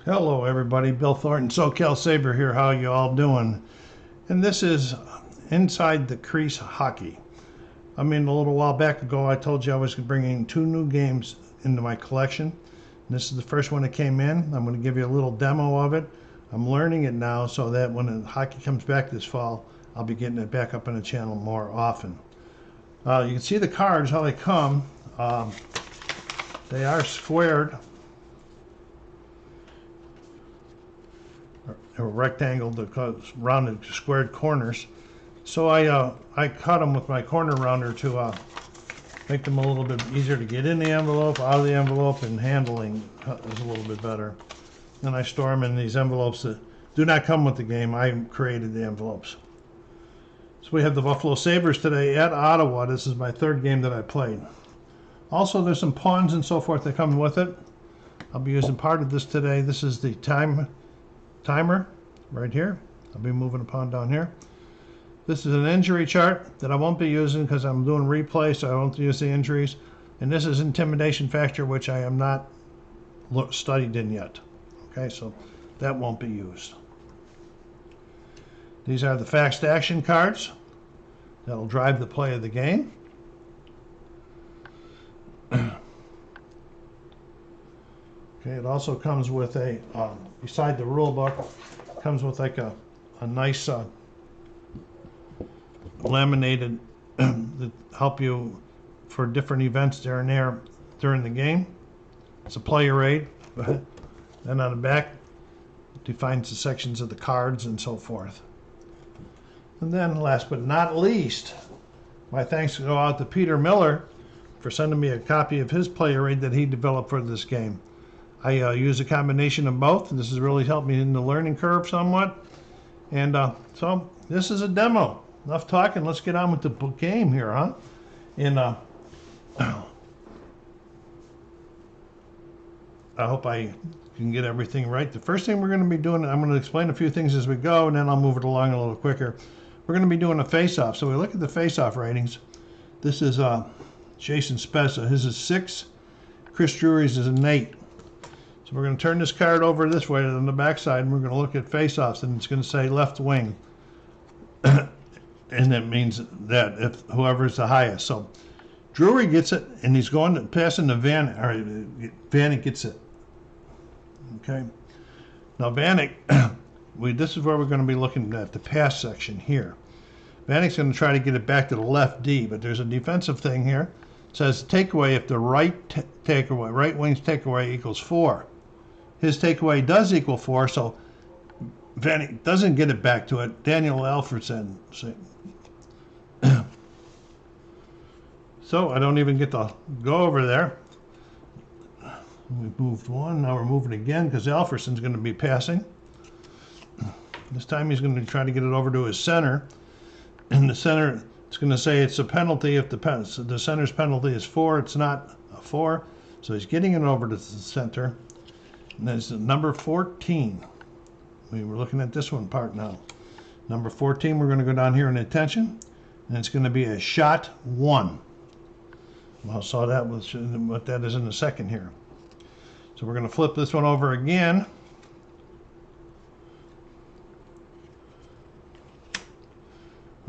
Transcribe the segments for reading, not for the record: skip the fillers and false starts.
Hello everybody, Bill Thornton, SoCalsabre here. How you all doing? And this is inside the Crease hockey. I mean, a little while back ago I told you I was bringing 2 new games into my collection. And this is the first one that came in. I'm going to give you a little demo of it. I'm learning it now so that when the hockey comes back this fall, I'll be getting it back up on the channel more often. You can see the cards, how they come. They are squared. Or rectangle, rounded squared corners. So I cut them with my corner rounder to make them a little bit easier to get in the envelope, out of the envelope, and handling is a little bit better. Then I store them in these envelopes that do not come with the game. I created the envelopes. So we have the Buffalo Sabres today at Ottawa. This is my 3rd game that I played. Also, there's some pawns and so forth that come with it. I'll be using part of this today. This is the timer right here. I'll be moving a pawn down here. This is an injury chart that I won't be using because I'm doing replay, so I won't use the injuries. And this is intimidation factor, which I am not studied in yet. Okay, so that won't be used. These are the fast action cards that'll drive the play of the game. Okay, it also comes with a, beside the rule book, comes with like a nice laminated that help you for different events there and there during the game. It's a player aid. Then on the back, it defines the sections of the cards and so forth. And then last but not least, my thanks go out to Peter Miller for sending me a copy of his player aid that he developed for this game. I use a combination of both, and this has really helped me in the learning curve somewhat. And so this is a demo. Enough talking. Let's get on with the game here, huh? And I hope I can get everything right. The first thing we're going to be doing, I'm going to explain a few things as we go, and then I'll move it along a little quicker. We're going to be doing a face-off. So we look at the face-off ratings. This is Jason Spezza. His is 6. Chris Drury's is an 8. So we're going to turn this card over this way on the back side, and we're going to look at face-offs, and it's going to say left wing. And that means that if whoever's the highest. So Drury gets it, and he's going to passing the Vanek gets it. Okay. Now Vanek, this is where we're going to be looking at the pass section here. Vanek's going to try to get it back to the left D, but there's a defensive thing here. It says takeaway if the right wing's takeaway equals 4. His takeaway does equal 4, so Vanek doesn't get it back to it. Daniel Alfredson. So I don't even get to go over there. We moved one. Now we're moving again because Alfredson's going to be passing. This time he's going to try to get it over to his center. And the center, it's going to say it's a penalty if the center's penalty is 4. It's not a 4. So he's getting it over to the center. And there's number 14. We were looking at this one part now. Number 14, we're going to go down here in attention. And it's going to be a shot 1. Well, I saw that what that is in a second here. So we're going to flip this one over again.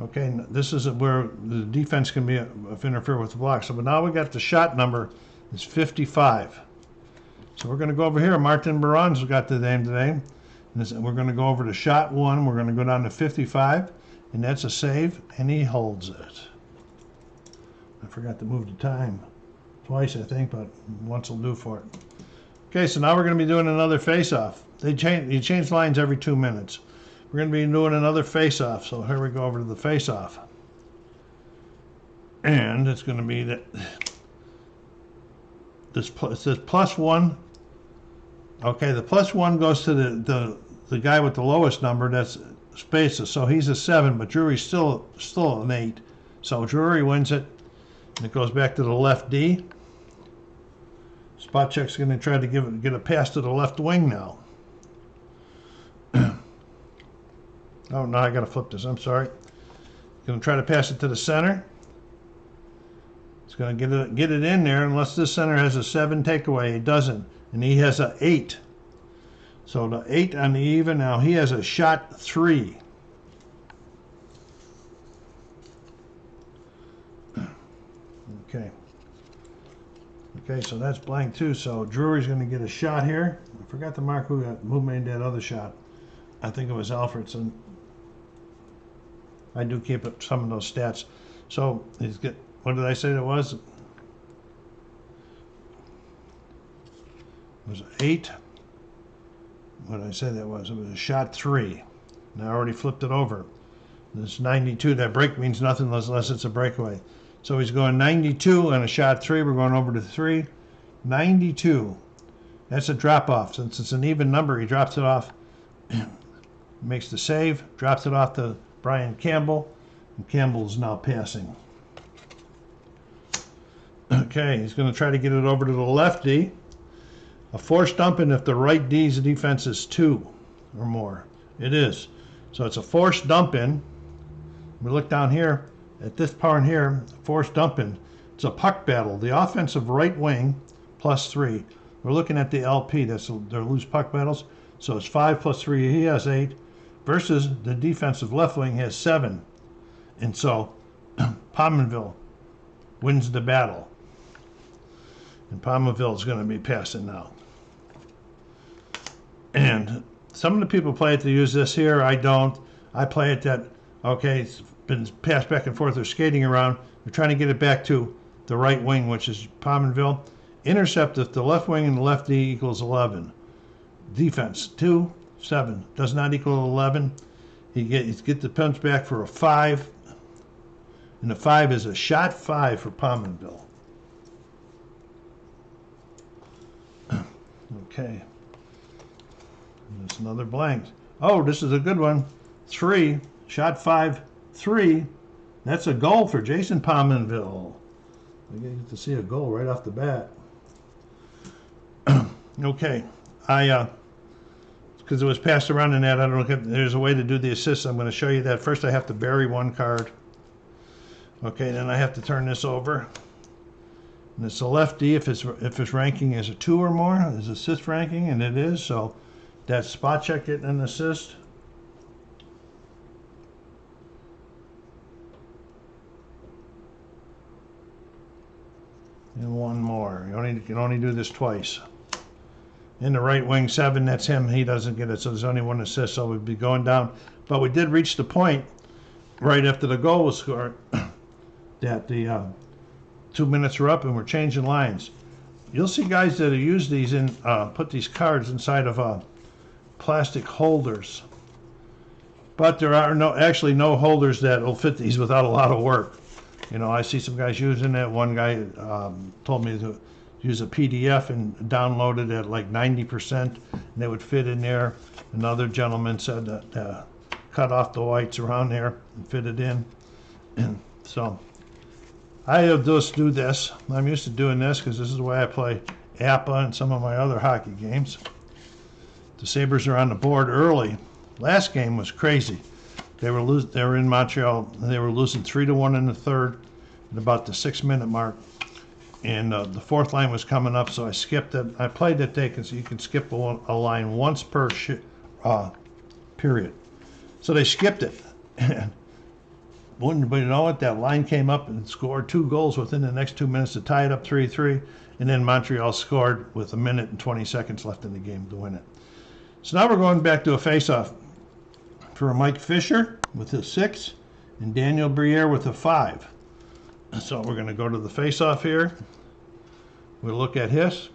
Okay, this is where the defense can be interfere with the block. So but now we got the shot number is 55. So we're going to go over here. Martin Baron's got the name today. And we're going to go over to shot 1. We're going to go down to 55. And that's a save. And he holds it. I forgot to move the time twice, I think, but once will do for it. Okay, so now we're going to be doing another face-off. You change lines every 2 minutes. We're going to be doing another face-off. So here we go over to the face-off. And it's going to be that it says +1. Okay, the +1 goes to the guy with the lowest number. That's Spezza. So he's a 7, but Drury's still an 8. So Drury wins it. And it goes back to the left D. Spot check's going to try to get a pass to the left wing now. Oh, no, I got to flip this. I'm sorry. Going to try to pass it to the center. It's going to get it in there unless this center has a 7 takeaway. It doesn't. And he has an 8. So the 8 on the even. Now he has a shot 3. Okay. Okay, so that's blank too. So Drury's going to get a shot here. I forgot to mark who made that other shot. I think it was Alfredson. I do keep up some of those stats. So he's get. What did I say that was? It was 8. What did I say that was? It was a shot 3. And I already flipped it over. This 92. That break means nothing unless it's a breakaway. So he's going 92 on a shot 3. We're going over to 3. 92. That's a drop off. Since it's an even number, he drops it off. Makes the save. Drops it off to Brian Campbell. And Campbell is now passing. Okay, he's going to try to get it over to the left D. A forced dumping if the right D's defense is 2 or more. It is. So it's a forced dump in. We look down here at this part here, forced dump in. It's a puck battle. The offensive right wing plus 3. We're looking at the LP. That's their loose puck battles. So it's 5 plus 3. He has 8 versus the defensive left wing has 7. And so Pominville wins the battle. And Pominville is going to be passing now. And some of the people play it to use this here. I don't. I play it that, okay, it's been passed back and forth. They're skating around. They're trying to get it back to the right wing, which is Pominville. Intercept if the left wing and the left D equals 11. Defense, 2, 7. Does not equal 11. He get the punch back for a 5. And the 5 is a shot 5 for Pominville. Okay. There's another blank. Oh, this is a good one. 3. Shot 5, 3. That's a goal for Jason Pominville. We get to see a goal right off the bat. Okay. Because it was passed around in that, I don't know if there's a way to do the assists. I'm going to show you that. First, I have to bury one card. Okay, then I have to turn this over. And it's a lefty if its ranking is a 2 or more, is assist ranking, and it is. So that's spot check getting an assist. And one more. You can only do this twice. In the right wing 7, that's him. He doesn't get it, so there's only one assist, so we'd be going down. But we did reach the point right after the goal was scored that the 2 minutes are up and we're changing lines. You'll see guys that use these in put these cards inside of plastic holders, but there are actually no holders that will fit these without a lot of work. You know, I see some guys using it. One guy told me to use a PDF and download it at like 90%, and they would fit in there. Another gentleman said that cut off the whites around there and fit it in. And so I just do this. I'm used to doing this because this is the way I play APA and some of my other hockey games. The Sabres are on the board early. Last game was crazy. They were in Montreal. They were losing 3-1 in the third at about the 6-minute mark. And the fourth line was coming up, so I skipped it. I played that day because you can skip a line once per period. So they skipped it. And wouldn't you know it, that line came up and scored 2 goals within the next 2 minutes to tie it up 3-3. And then Montreal scored with 1 minute and 20 seconds left in the game to win it. So now we're going back to a face-off for Mike Fisher with a 6 and Daniel Briere with a 5. So we're going to go to the face-off here. We'll look at his.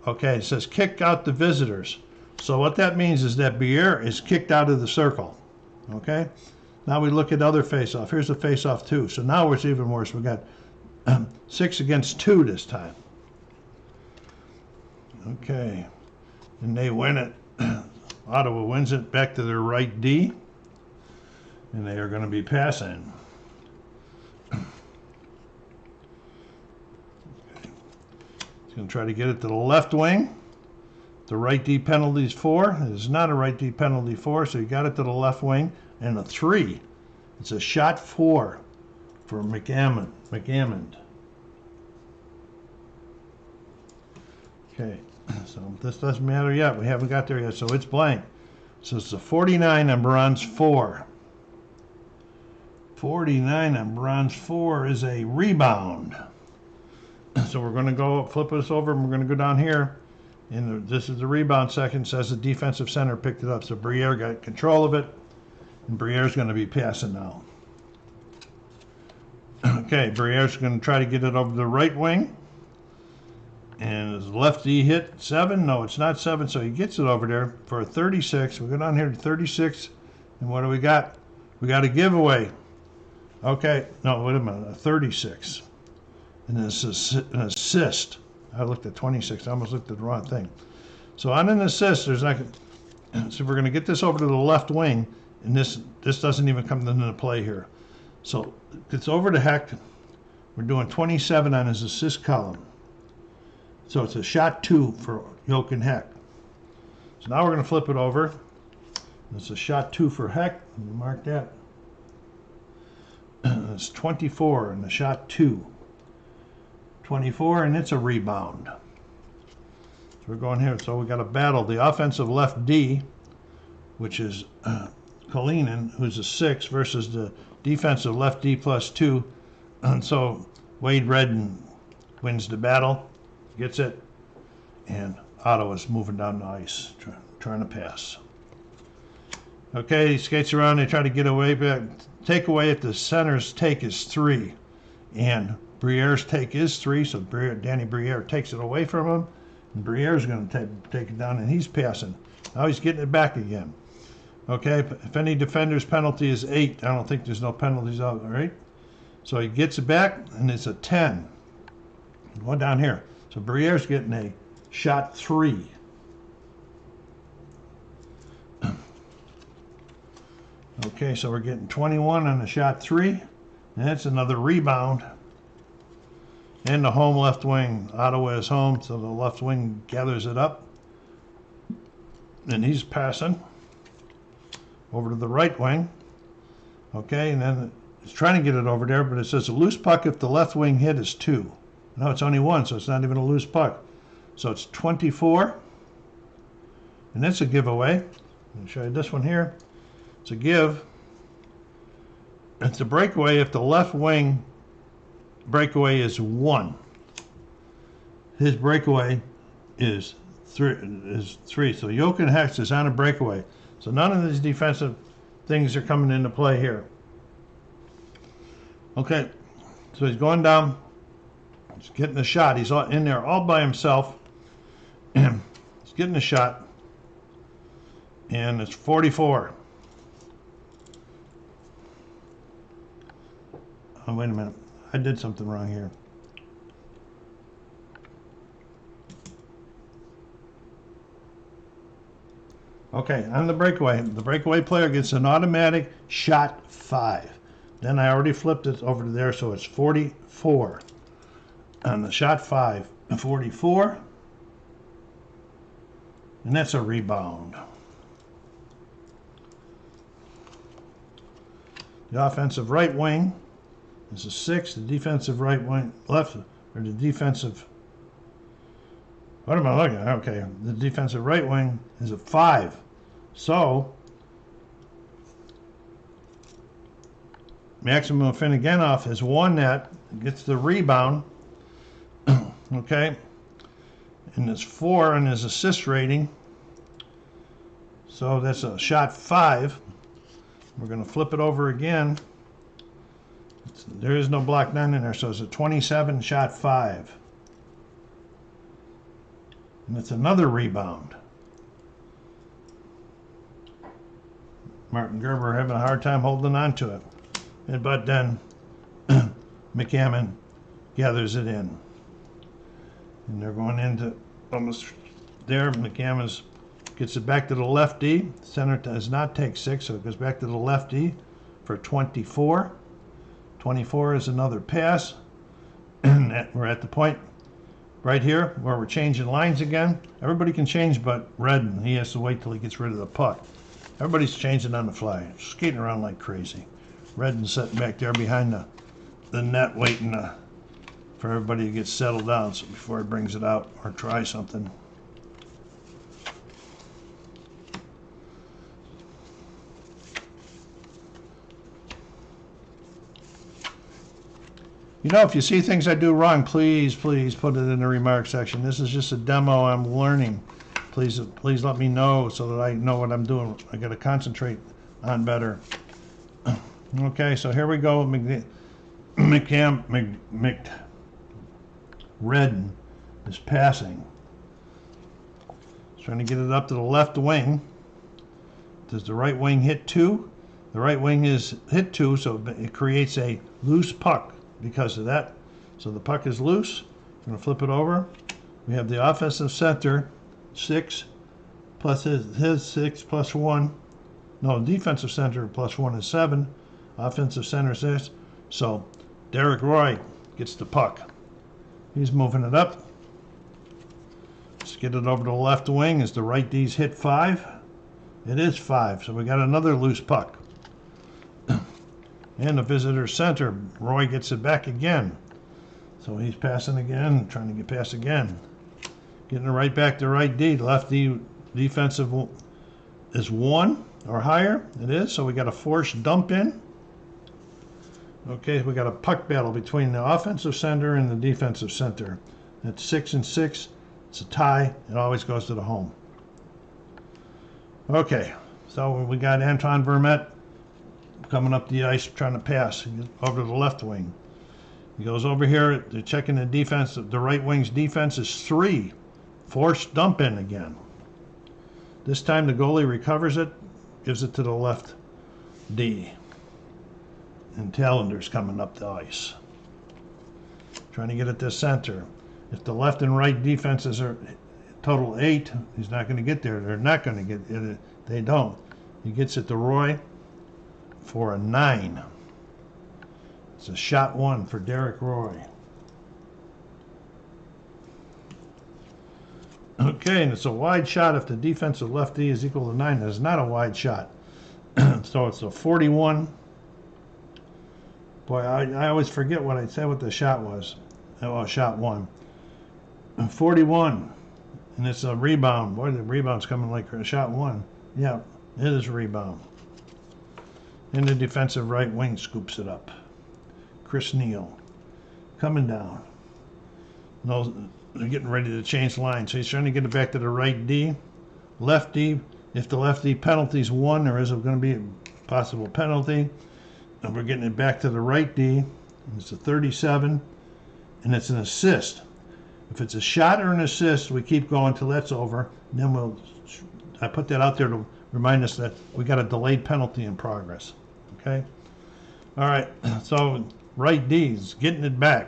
Okay, it says kick out the visitors. So what that means is that Briere is kicked out of the circle. Okay? Now we look at other face-off. Here's a face-off 2. So now it's even worse. We got 6 against 2 this time. Okay. And they win it. Ottawa wins it back to their right D. And they are going to be passing. He's going to try to get it to the left wing. The right D penalties 4. It is not a right D penalty 4, so you got it to the left wing. And a 3. It's a shot 4 for McAmmond. Okay. So this doesn't matter yet. We haven't got there yet, so it's blank. So it's a 49 on bronze 4. 49 on bronze 4 is a rebound. So we're going to go flip this over, and we're going to go down here. And this is the rebound section. It says the defensive center picked it up. So Briere got control of it, and Briere's going to be passing now. Okay, Briere's going to try to get it over the right wing. And his lefty hit 7. No, it's not 7, so he gets it over there for a 36. We go down here to 36, and what do we got? We got a giveaway. Okay, no, wait a minute, a 36. And this is an assist. I looked at 26. I almost looked at the wrong thing. So on an assist, there's not. So we're going to get this over to the left wing, and this doesn't even come into play here. So it's over to Heck. We're doing 27 on his assist column. So it's a shot 2 for Yoke and Heck. So now we're going to flip it over. It's a shot 2 for Heck. Let me mark that. It's 24 and the shot 2. 24, and it's a rebound. So we're going here. So we got a battle. The offensive left D, which is Kalinin, who's a 6, versus the defensive left D +2. And so Wade Redden wins the battle, gets it, and Ottawa's moving down the ice, trying to pass. Okay, he skates around. They try to get away, but takeaway at the center's take is 3, and Briere's take is 3, so Danny Briere takes it away from him, and Briere's going to take it down, and he's passing. Now he's getting it back again. Okay, if any defender's penalty is 8, I don't think there's no penalties out, all right? So he gets it back, and it's a 10. Go down here. So Briere's getting a shot 3. Okay, so we're getting 21 on the shot 3, and that's another rebound. And the home left wing, Ottawa is home, so the left wing gathers it up. And he's passing over to the right wing. Okay, and then he's trying to get it over there, but it says a loose puck if the left wing hit is 2. No, it's only 1, so it's not even a loose puck. So it's 24. And that's a giveaway. Let me show you this one here. It's a give. It's a breakaway if the left wing breakaway is 1. His breakaway is 3. So Yoke and Hex is on a breakaway. So none of these defensive things are coming into play here. Okay, so he's going down. He's getting a shot. He's in there all by himself. He's getting a shot. And it's 44. Oh, wait a minute. I did something wrong here. Okay, on the breakaway player gets an automatic shot 5. Then I already flipped it over to there, so it's 44. On the shot 5, 44. And that's a rebound. The offensive right wing is a 6. The defensive right wing, left, or the defensive, what am I looking at? Okay, the defensive right wing is a 5. So, Maximum Finneganov has won that, gets the rebound, okay, and it's 4 on his assist rating. So that's a shot 5. We're going to flip it over again. There is no block 9 in there, so it's a 27 shot 5. And it's another rebound. Martin Gerber having a hard time holding on to it. But then McCammon gathers it in. And they're going into almost there. McCammon gets it back to the lefty. Center does not take 6, so it goes back to the lefty for 24. 24 is another pass. And we're at the point right here where we're changing lines again. Everybody can change but Redden. He has to wait till he gets rid of the puck. Everybody's changing on the fly, skating around like crazy. Redden's sitting back there behind the net waiting for everybody to get settled down so before he brings it out or try something. You know, if you see things I do wrong, please put it in the remark section. This is just a demo. I'm learning. Please let me know so that I know what I'm doing. I got to concentrate on better. Okay, so here we go. Redden is passing. He's trying to get it up to the left wing. Does the right wing hit 2? The right wing is hit 2, so it creates a loose puck because of that. So the puck is loose. I'm going to flip it over. We have the offensive center, 6 plus his 6 plus 1. No, defensive center plus 1 is 7. Offensive center 6. So Derek Roy gets the puck. He's moving it up. Let's get it over to the left wing. Is the right D's hit 5? It is 5. So we got another loose puck. And the visitor center, Roy gets it back again. So he's passing again, trying to get past again. Getting it right back to right D. Left D defensive is 1 or higher. It is. So we got a forced dump in. Okay, we got a puck battle between the offensive center and the defensive center. That's 6 and 6. It's a tie. It always goes to the home. Okay, so we got Anton Vermette coming up the ice trying to pass over to the left wing. He goes over here. They're checking the defense. The right wing's defense is 3. Forced dump in again. This time the goalie recovers it, gives it to the left D. And Talender's coming up the ice. Trying to get it to center. If the left and right defenses are total 8, he's not going to get there. They're not going to get it. They don't. He gets it to Roy for a 9. It's a shot 1 for Derek Roy. Okay, and it's a wide shot if the defensive lefty is equal to 9. It's not a wide shot. So it's a 41. Boy, I always forget what I said what the shot was. Oh, shot 1. 41. And it's a rebound. Boy, the rebound's coming like a shot 1. Yeah, it is a rebound. And the defensive right wing scoops it up. Chris Neal coming down. No, they're getting ready to change lines. So he's trying to get it back to the right D. Left D. If the left D penalty's 1, there is going to be a possible penalty. And we're getting it back to the right D. It's a 37. And it's an assist. If it's a shot or an assist, we keep going till that's over. And then I put that out there to remind us that we got a delayed penalty in progress. Okay? All right. So right D's getting it back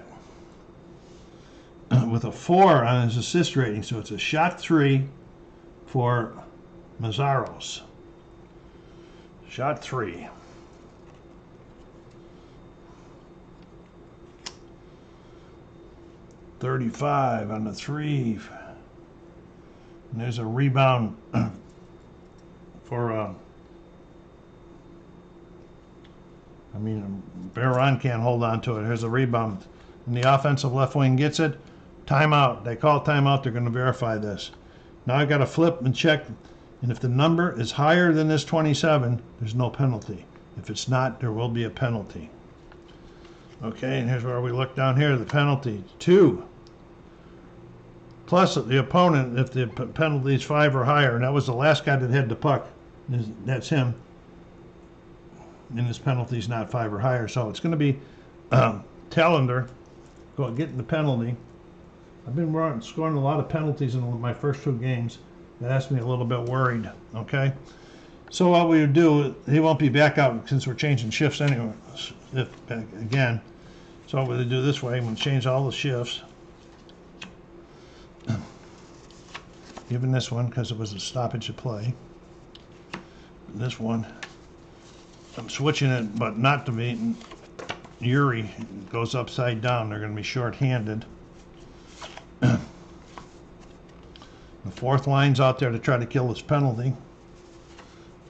with a 4 on his assist rating. So it's a shot 3 for Mazzaros. Shot 3. .35 on the 3. And there's a rebound for Baron can't hold on to it. Here's a rebound. And the offensive left wing gets it. Timeout. They call timeout. They're going to verify this. Now I've got to flip and check. And if the number is higher than this 27, there's no penalty. If it's not, there will be a penalty. Okay, and here's where we look down here. The penalty, 2. Plus the opponent, if the penalty is 5 or higher. And that was the last guy that had the puck. That's him. And his penalty is not 5 or higher. So it's going to be Talender getting the penalty. I've been scoring a lot of penalties in my first 2 games. That has me a little bit worried. Okay? So what we would do, he won't be back out since we're changing shifts anyway. Again. So what we do this way, I'm going to change all the shifts. Even this one, because it was a stoppage of play. This one, I'm switching it, but not to be. Drury goes upside down. They're going to be short-handed. The 4th line's out there to try to kill this penalty.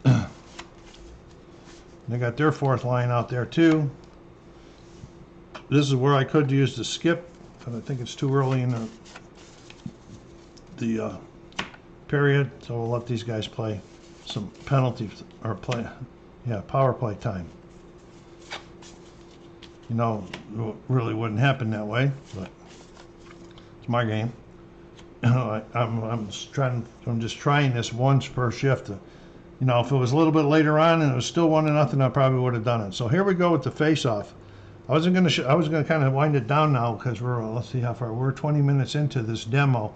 They got their 4th line out there too. This is where I could use the skip, but I think it's too early in the period, so we'll let these guys play some penalties or power play time. you know, really wouldn't happen that way, but it's my game. You know, I'm just trying this once per shift. You know, if it was a little bit later on and it was still 1-0, I probably would have done it. So here we go with the face-off. I was gonna kind of wind it down now because let's see how far we're 20 minutes into this demo,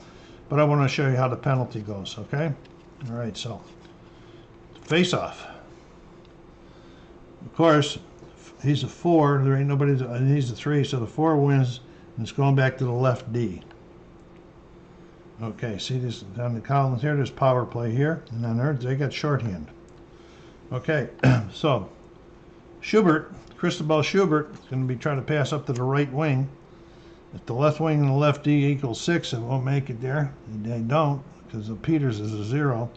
but I want to show you how the penalty goes. Okay. All right. So face-off. Of course, he's a 4. There ain't nobody. And he's a 3. So the 4 wins, and it's going back to the left D. Okay, see this down the columns here, there's power play here, and on there they got shorthand. Okay, so Cristobal Schubert is going to be trying to pass up to the right wing. If the left wing and the left D equals 6, it won't make it there. They don't, because the Peters is a 0.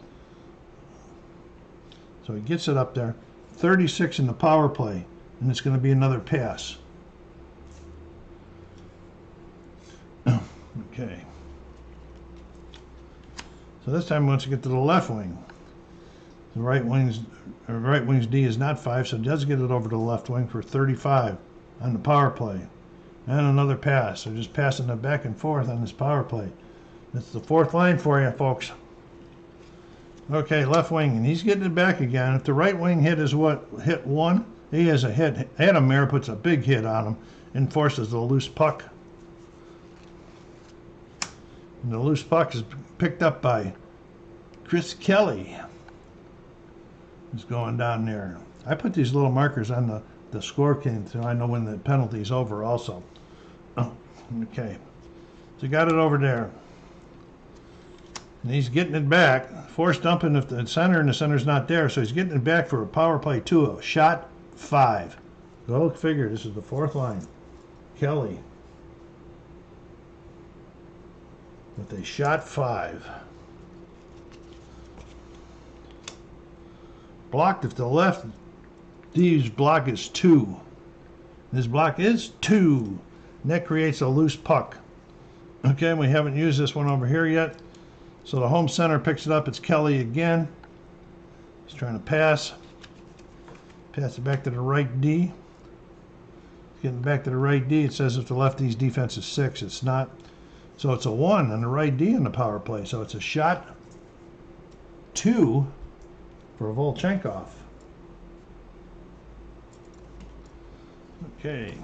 So he gets it up there. 36 in the power play, and it's going to be another pass. Okay. So this time, once you get to the left wing, the right wing's D is not 5, so it does get it over to the left wing for 35 on the power play. And another pass. They're just passing it back and forth on this power play. That's the 4th line for you, folks. Okay, left wing, and he's getting it back again. If the right wing hit 1, he has a hit. Adamir puts a big hit on him and forces the loose puck. And the loose puck is picked up by Chris Kelly. He's going down there. I put these little markers on the score came so I know when the penalty's over also. Oh, okay. So got it over there. And he's getting it back. Force dumping if the center, and the center's not there, so he's getting it back for a power play 2, a shot 5. Go figure, this is the 4th line. Kelly. With a shot 5. Blocked if the left D's block is 2. This block is 2. And that creates a loose puck. Okay, we haven't used this one over here yet. So the home center picks it up. It's Kelly again. He's trying to pass. Pass it back to the right D. Getting back to the right D. It says if the lefty's defense is 6, it's not. So it's a 1 on the right D in the power play. So it's a shot 2 for Volchenkov. Okay.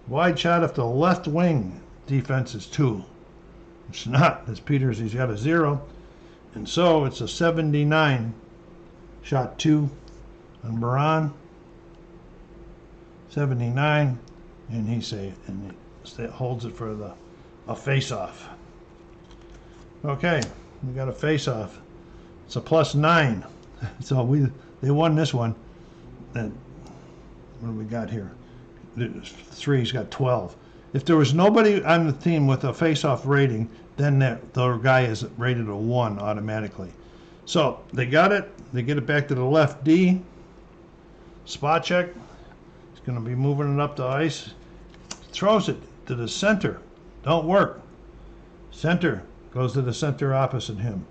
Wide shot if the left wing defense is 2. It's not. It's Peters. He's got a 0. And so it's a 79 shot 2 on Baran. 79. And he holds it for a face-off. Okay, we got a face-off. It's a +9. So they won this one. And what do we got here? 3's got 12. If there was nobody on the team with a face-off rating, then the guy is rated a 1 automatically. So they got it. They get it back to the left D. Spot check. He's going to be moving it up the ice. Throws it to the center. Don't work. Center goes to the center opposite him.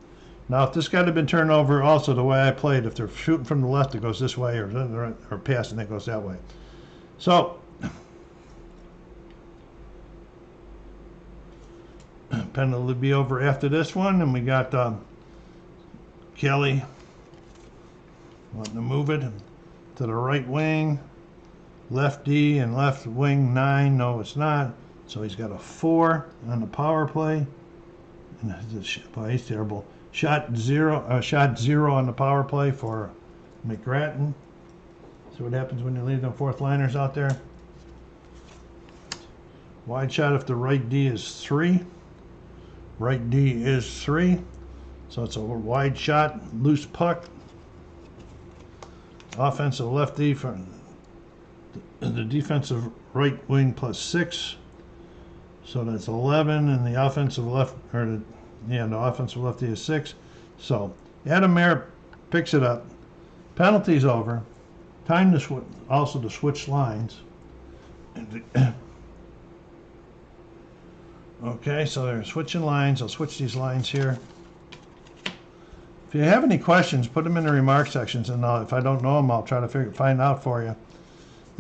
Now, if this guy had been turned over, also the way I played, if they're shooting from the left, it goes this way, or passing, it goes that way. So, penalty will be over after this one, and we got Kelly wanting to move it to the right wing, left D and left wing 9. No, it's not. So he's got a 4 on the power play. And he's terrible. Shot 0 on the power play for McGrattan. See what happens when you leave them 4th liners out there. Wide shot if the right D is 3. Right D is 3. So it's a wide shot, loose puck. Offensive left D for the defensive right wing +6. So that's 11, and the offensive left, the offensive lefty is 6. So Adamir picks it up. Penalty's over. Time to also to switch lines. Okay, so they're switching lines. I'll switch these lines here. If you have any questions, put them in the remark sections, and if I don't know them, I'll try to find out for you.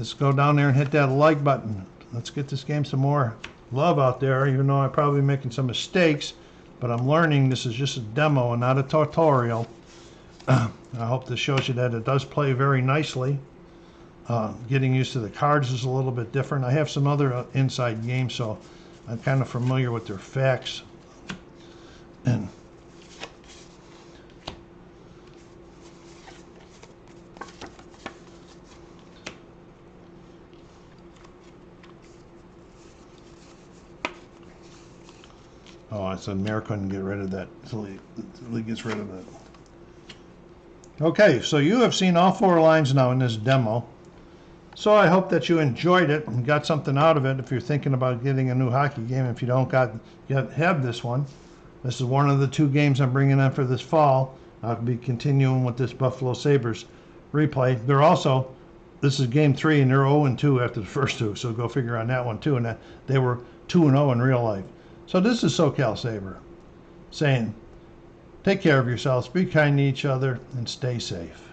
Let's go down there and hit that like button. Let's get this game some more love out there, even though I'm probably making some mistakes, but I'm learning. This is just a demo and not a tutorial. I hope this shows you that it does play very nicely. Getting used to the cards is a little bit different. I have some other inside games, so I'm kind of familiar with their facts. And oh, I said Mayor couldn't get rid of that until he gets rid of it. Okay, so you have seen all 4 lines now in this demo. So I hope that you enjoyed it and got something out of it. If you're thinking about getting a new hockey game, if you don't have this one, this is one of the 2 games I'm bringing in for this fall. I'll be continuing with this Buffalo Sabres replay. They're also, this is game 3, and they're 0-2 after the first 2, so go figure on that one too. And they were 2-0 in real life. So this is SoCalsabre saying, take care of yourselves, be kind to each other, and stay safe.